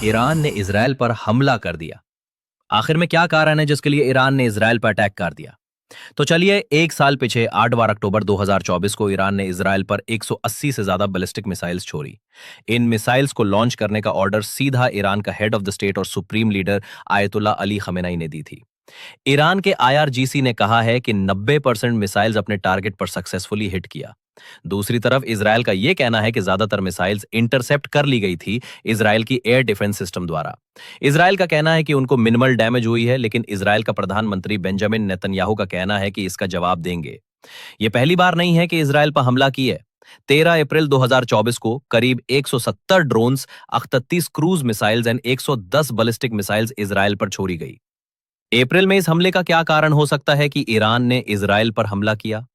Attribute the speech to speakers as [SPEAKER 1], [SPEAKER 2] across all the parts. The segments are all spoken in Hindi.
[SPEAKER 1] ईरान ने इजराइल पर हमला कर दिया। आखिर में क्या कारण है जिसके लिए ईरान ने इजराइल पर अटैक कर दिया? तो चलिए, एक साल पीछे 8 अक्टूबर 2024 को ईरान ने इजराइल पर 180 से ज्यादा बैलिस्टिक मिसाइल्स छोड़ी। इन मिसाइल्स को लॉन्च करने का ऑर्डर सीधा ईरान का हेड ऑफ द स्टेट और supreme leader ayatollah Ali Khamenei ने दी थी। ईरान के आईआरजीसी ने कहा है कि 90% मिसाइल्स अपने टारगेट पर सक्सेसफुली हिट किया। दूसरी तरफ इजराइल का यह कहना है कि ज्यादातर मिसाइल्स इंटरसेप्ट कर ली गई थी इजराइल की एयर डिफेंस सिस्टम द्वारा। इजराइल का कहना है कि उनको मिनिमल डैमेज हुई है, लेकिन इजराइल का प्रधानमंत्री बेंजामिन नेतन्याहू का कहना है कि इसका जवाब देंगे। यह पहली बार नहीं है कि इजराइल पर हमला की है। 13 अप्रैल 2024 को करीब 170 drones, 38 cruise missiles and 110 ballistic missiles Israel पर छोड़ी गई। अप्रैल में इस हमले का क्या कारण हो सकता है कि ईरान ने इजराइल पर हमला किया?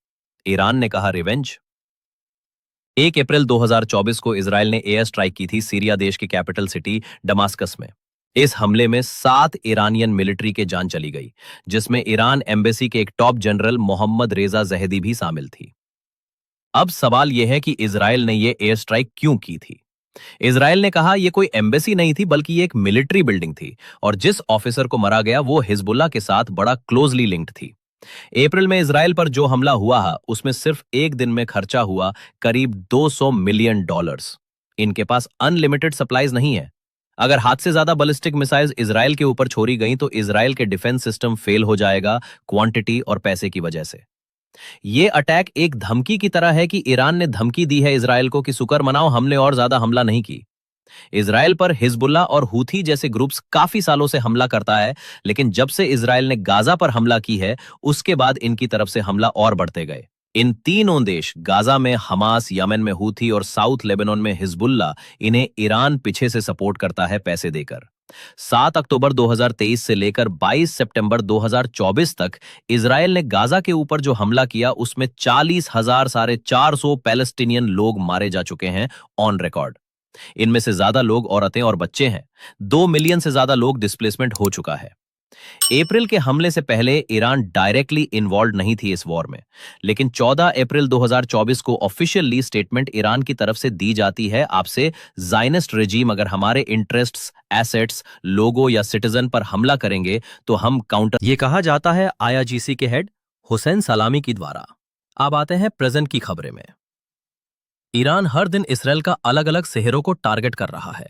[SPEAKER 1] ईरान ने कहा रिवेंज। 1 अप्रैल 2024 को इजराइल ने एयर स्ट्राइक की थी सीरिया देश की कैपिटल सिटी दमास्कस में। इस हमले में 7 ईरानियन मिलिट्री के जान चली गई, जिसमें ईरान एम्बेसी के एक टॉप जनरल मोहम्मद रेजा जहेदी भी शामिल थी। अब सवाल यह है कि इजराइल ने यह एयर स्ट्राइक क्यों की थी? इजराइल ने कहा यह कोई एम्बेसी नहीं थी, बल्कि ये एक मिलिट्री बिल्डिंग थी, और जिस ऑफिसर को मारा गया वो हिजबुल्लाह के साथ बड़ा क्लोजली लिंक्ड थी। अप्रैल में इजराइल पर जो हमला हुआ उसमें सिर्फ एक दिन में खर्चा हुआ करीब $200 मिलियन। इनके पास अनलिमिटेड सप्लाईज नहीं है। अगर हाथ से ज्यादा बैलिस्टिक मिसाइल्स इजराइल के ऊपर छोड़ी गई तो इजराइल के डिफेंस सिस्टम फेल हो जाएगा, क्वांटिटी और पैसे की वजह से। यह अटैक एक धमकी की तरह है कि ईरान ने धमकी दी है इजराइल को कि शुक्र मनाओ, हमने और ज्यादा हमला नहीं की। इजराइल पर हिजबुल्लाह और हूथी जैसे ग्रुप्स काफी सालों से हमला करता है, लेकिन जब से इजराइल ने गाजा पर हमला की है उसके बाद इनकी तरफ से हमला और बढ़ते गए। इन तीनों देश, गाजा में हमास, यमन में हूथी और साउथ लेबनान में हिजबुल्लाह, इन्हें ईरान पीछे से सपोर्ट करता है पैसे देकर। 7 अक्टूबर 2023 से लेकर 22 सितंबर 2024 तक इजराइल ने गाजा के ऊपर जो हमला किया उसमें 40,450 पैलेस्टीनियन लोग मारे जा चुके हैं ऑन रिकॉर्ड। इनमें से ज्यादा लोग औरतें और बच्चे हैं। 2 मिलियन से ज्यादा लोग डिस्प्लेसमेंट हो चुका है। अप्रैल के हमले से पहले ईरान डायरेक्टली इन्वॉल्व नहीं थी इस वॉर में, लेकिन 14 अप्रैल 2024 को ऑफिशियली स्टेटमेंट ईरान की तरफ से दी जाती है, आपसे ज़ायनिस्ट रेजिम अगर हमारे इंटरेस्ट्स, एसेट्स, लोगो या सिटीजन पर हमला करेंगे तो हम काउंटर। यह कहा जाता है आईआरजीसी के हेड हुसैन सलामी की द्वारा। अब आते हैं प्रेजेंट की खबरें में। ईरान हर दिन इसराइल का अलग अलग शहरों को टारगेट कर रहा है।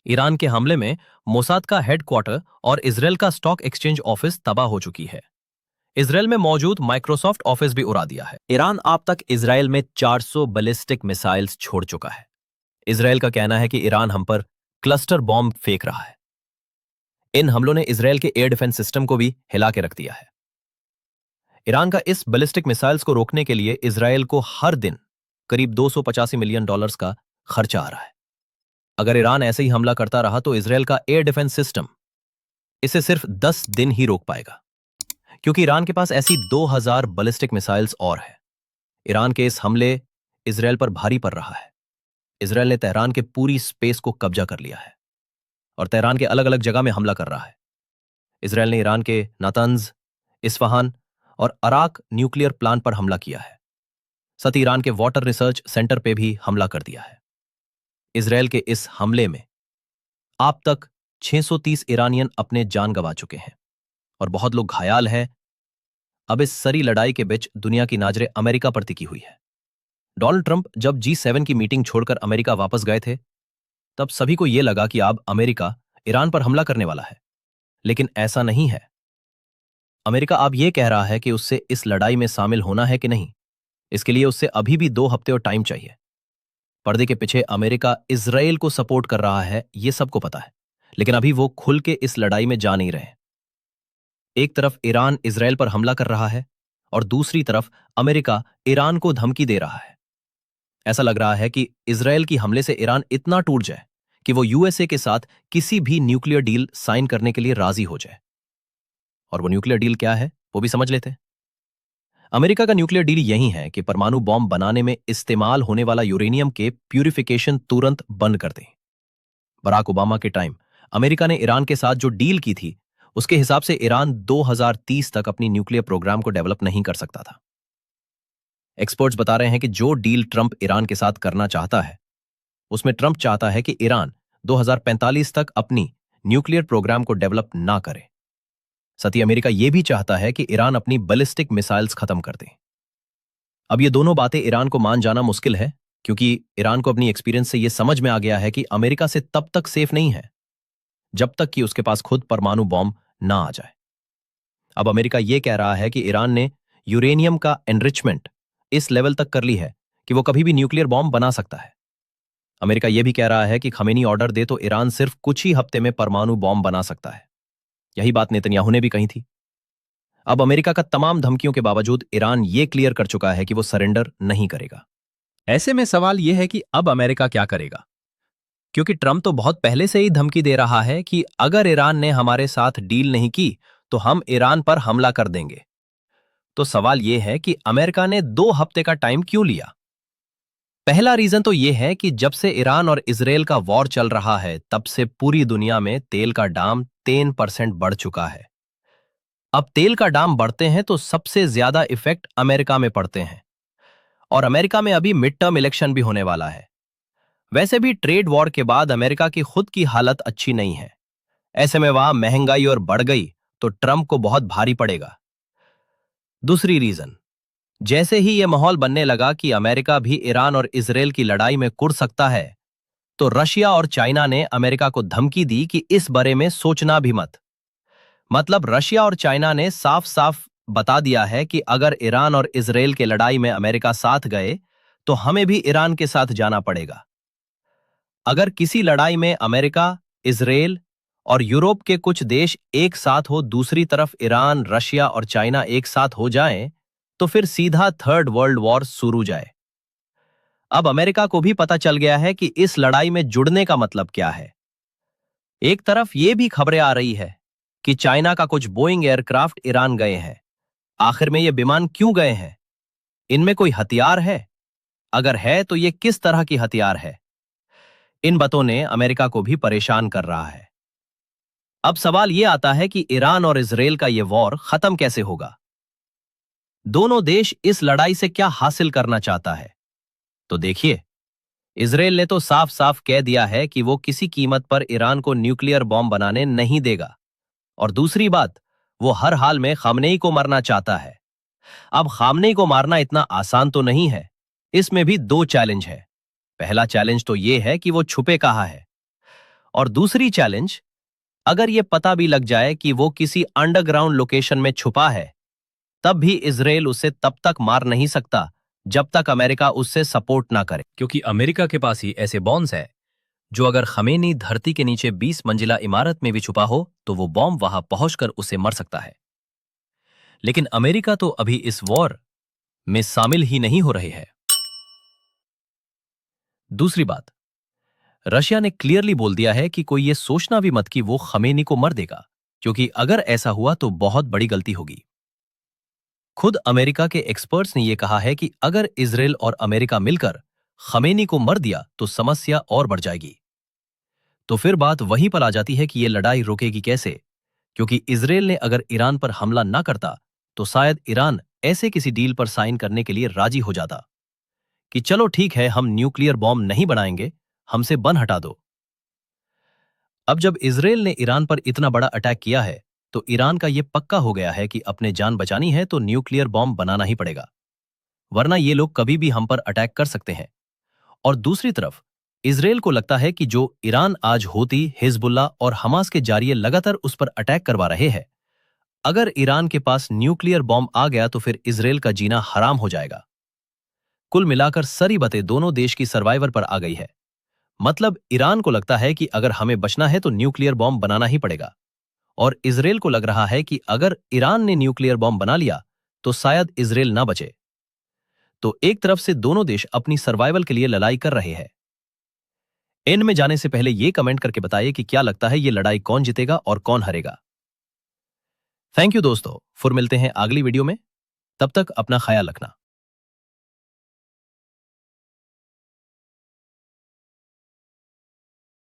[SPEAKER 1] ईरान के हमले में मोसाद का हेडक्वार्टर और इसराइल का स्टॉक एक्सचेंज ऑफिस तबाह हो चुकी है। इसराइल में मौजूद माइक्रोसॉफ्ट ऑफिस भी उड़ा दिया है। ईरान अब तक इसराइल में 400 बैलिस्टिक मिसाइल्स छोड़ चुका है। इसराइल का कहना है कि ईरान हम पर क्लस्टर बॉम्ब फेंक रहा है। इन हमलों ने इसराइल के एयर डिफेंस सिस्टम को भी हिला के रख दिया है। ईरान का इस बैलिस्टिक मिसाइल्स को रोकने के लिए इसराइल को हर दिन करीब $285 मिलियन का खर्चा आ रहा है। अगर ईरान ऐसे ही हमला करता रहा तो इसराइल का एयर डिफेंस सिस्टम इसे सिर्फ 10 दिन ही रोक पाएगा, क्योंकि ईरान के पास ऐसी 2000 बैलिस्टिक मिसाइल्स और है। ईरान के इस हमले इसराइल पर भारी पड़ रहा है। इसराइल ने तेहरान के पूरी स्पेस को कब्जा कर लिया है और तेहरान के अलग अलग जगह में हमला कर रहा है। इसराइल ने ईरान के नातंज, इस्फहान और अराक न्यूक्लियर प्लांट पर हमला किया है। साथ ही ईरान के वाटर रिसर्च सेंटर पे भी हमला कर दिया है। इसराइल के इस हमले में अब तक 630 ईरानियन अपने जान गंवा चुके हैं और बहुत लोग घायल हैं। अब इस सरी लड़ाई के बीच दुनिया की नजरें अमेरिका पर टिकी हुई है। डोनाल्ड ट्रंप जब G7 की मीटिंग छोड़कर अमेरिका वापस गए थे, तब सभी को यह लगा कि अब अमेरिका ईरान पर हमला करने वाला है, लेकिन ऐसा नहीं है। अमेरिका अब यह कह रहा है कि उससे इस लड़ाई में शामिल होना है कि नहीं। इसके लिए उससे अभी भी 2 हफ्ते और टाइम चाहिए। पर्दे के पीछे अमेरिका इजराइल को सपोर्ट कर रहा है, यह सबको पता है, लेकिन अभी वो खुल के इस लड़ाई में जा नहीं रहे। एक तरफ ईरान इजराइल पर हमला कर रहा है और दूसरी तरफ अमेरिका ईरान को धमकी दे रहा है। ऐसा लग रहा है कि इजराइल की हमले से ईरान इतना टूट जाए कि वो यूएसए के साथ किसी भी न्यूक्लियर डील साइन करने के लिए राजी हो जाए। और वो न्यूक्लियर डील क्या है वो भी समझ लेते हैं। अमेरिका का न्यूक्लियर डील यही है कि परमाणु बॉम्ब बनाने में इस्तेमाल होने वाला यूरेनियम के प्यूरिफिकेशन तुरंत बंद कर दें। बराक ओबामा के टाइम अमेरिका ने ईरान के साथ जो डील की थी, उसके हिसाब से ईरान 2030 तक अपनी न्यूक्लियर प्रोग्राम को डेवलप नहीं कर सकता था। एक्सपर्ट्स बता रहे हैं कि जो डील ट्रंप ईरान के साथ करना चाहता है, उसमें ट्रंप चाहता है कि ईरान 2045 तक अपनी न्यूक्लियर प्रोग्राम को डेवलप ना करे। साथ ही अमेरिका यह भी चाहता है कि ईरान अपनी बैलिस्टिक मिसाइल्स खत्म कर दे। अब ये दोनों बातें ईरान को मान जाना मुश्किल है, क्योंकि ईरान को अपनी एक्सपीरियंस से यह समझ में आ गया है कि अमेरिका से तब तक सेफ नहीं है जब तक कि उसके पास खुद परमाणु बॉम्ब ना आ जाए। अब अमेरिका यह कह रहा है कि ईरान ने यूरेनियम का एनरिचमेंट इस लेवल तक कर ली है कि वो कभी भी न्यूक्लियर बॉम्ब बना सकता है। अमेरिका यह भी कह रहा है कि खमेनी ऑर्डर दे तो ईरान सिर्फ कुछ ही हफ्ते में परमाणु बॉम्ब बना सकता है। यही बात नेतन्याहू ने भी कही थी। अब अमेरिका का तमाम धमकियों के बावजूद ईरान ये क्लियर कर चुका है कि वो सरेंडर नहीं करेगा। ऐसे में सवाल यह है कि अब अमेरिका क्या करेगा, क्योंकि ट्रंप तो बहुत पहले से ही धमकी दे रहा है कि अगर ईरान ने हमारे साथ डील नहीं की तो हम ईरान पर हमला कर देंगे। तो सवाल यह है कि अमेरिका ने 2 हफ्ते का टाइम क्यों लिया? पहला रीजन तो यह है कि जब से ईरान और इजराइल का वॉर चल रहा है तब से पूरी दुनिया में तेल का दाम 10% बढ़ चुका है। अब तेल का दाम बढ़ते हैं तो सबसे ज्यादा इफेक्ट अमेरिका में पड़ते हैं, और अमेरिका में अभी मिड टर्म इलेक्शन भी होने वाला है। वैसे भी ट्रेड वॉर के बाद अमेरिका की खुद की हालत अच्छी नहीं है। ऐसे में वहां महंगाई और बढ़ गई तो ट्रंप को बहुत भारी पड़ेगा। दूसरी रीजन, जैसे ही यह माहौल बनने लगा कि अमेरिका भी ईरान और इजराइल की लड़ाई में कुड़ सकता है, तो रशिया और चाइना ने अमेरिका को धमकी दी कि इस बारे में सोचना भी मत। मतलब रशिया और चाइना ने साफ साफ बता दिया है कि अगर ईरान और इजराइल के लड़ाई में अमेरिका साथ गए तो हमें भी ईरान के साथ जाना पड़ेगा। अगर किसी लड़ाई में अमेरिका, इजराइल और यूरोप के कुछ देश एक साथ हो, दूसरी तरफ ईरान, रशिया और चाइना एक साथ हो जाएं, तो फिर सीधा थर्ड वर्ल्ड वॉर शुरू जाए। अब अमेरिका को भी पता चल गया है कि इस लड़ाई में जुड़ने का मतलब क्या है। एक तरफ यह भी खबरें आ रही है कि चाइना का कुछ बोइंग एयरक्राफ्ट ईरान गए हैं। आखिर में ये विमान क्यों गए हैं? इनमें कोई हथियार है? अगर है तो ये किस तरह की हथियार है? इन बातों ने अमेरिका को भी परेशान कर रहा है। अब सवाल यह आता है कि ईरान और इजराइल का यह वॉर खत्म कैसे होगा? दोनों देश इस लड़ाई से क्या हासिल करना चाहता है? तो देखिए, इजराइल ने तो साफ साफ कह दिया है कि वो किसी कीमत पर ईरान को न्यूक्लियर बॉम्ब बनाने नहीं देगा। और दूसरी बात, वो हर हाल में खामनेई को मारना चाहता है। अब खामनेई को मारना इतना आसान तो नहीं है। इसमें भी 2 चैलेंज है। पहला चैलेंज तो यह है कि वो छुपे कहां है, और दूसरी चैलेंज, अगर यह पता भी लग जाए कि वो किसी अंडरग्राउंड लोकेशन में छुपा है, तब भी इजराइल उसे तब तक मार नहीं सकता जब तक अमेरिका उससे सपोर्ट ना करे, क्योंकि अमेरिका के पास ही ऐसे बॉम्ब्स है जो अगर खमेनी धरती के नीचे 20 मंजिला इमारत में भी छुपा हो तो वो बॉम्ब वहां पहुंचकर उसे मर सकता है। लेकिन अमेरिका तो अभी इस वॉर में शामिल ही नहीं हो रहे हैं। दूसरी बात, रशिया ने क्लियरली बोल दिया है कि कोई ये सोचना भी मत कि वो खमेनी को मर देगा, क्योंकि अगर ऐसा हुआ तो बहुत बड़ी गलती होगी। खुद अमेरिका के एक्सपर्ट्स ने यह कहा है कि अगर इजराइल और अमेरिका मिलकर खमेनी को मर दिया तो समस्या और बढ़ जाएगी। तो फिर बात वहीं पर आ जाती है कि यह लड़ाई रोकेगी कैसे, क्योंकि इजराइल ने अगर ईरान पर हमला ना करता तो शायद ईरान ऐसे किसी डील पर साइन करने के लिए राजी हो जाता कि चलो ठीक है, हम न्यूक्लियर बॉम्ब नहीं बनाएंगे, हमसे बन हटा दो। अब जब इजराइल ने ईरान पर इतना बड़ा अटैक किया है तो ईरान का यह पक्का हो गया है कि अपने जान बचानी है तो न्यूक्लियर बॉम्ब बनाना ही पड़ेगा, वरना ये लोग कभी भी हम पर अटैक कर सकते हैं। और दूसरी तरफ इजराइल को लगता है कि जो ईरान आज होती, हिजबुल्ला और हमास के जारिये लगातार उस पर अटैक करवा रहे हैं, अगर ईरान के पास न्यूक्लियर बॉम्ब आ गया तो फिर इजराइल का जीना हराम हो जाएगा। कुल मिलाकर सारी बातें दोनों देश की सर्वाइवर पर आ गई है। मतलब ईरान को लगता है कि अगर हमें बचना है तो न्यूक्लियर बॉम्ब बनाना ही पड़ेगा, और इजराइल को लग रहा है कि अगर ईरान ने न्यूक्लियर बॉम्ब बना लिया तो शायद इजराइल ना बचे। तो एक तरफ से दोनों देश अपनी सर्वाइवल के लिए लड़ाई कर रहे हैं। एंड में जाने से पहले यह कमेंट करके बताइए कि क्या लगता है ये लड़ाई कौन जीतेगा और कौन हारेगा। थैंक यू दोस्तों, फिर मिलते हैं अगली वीडियो में। तब तक अपना ख्याल रखना।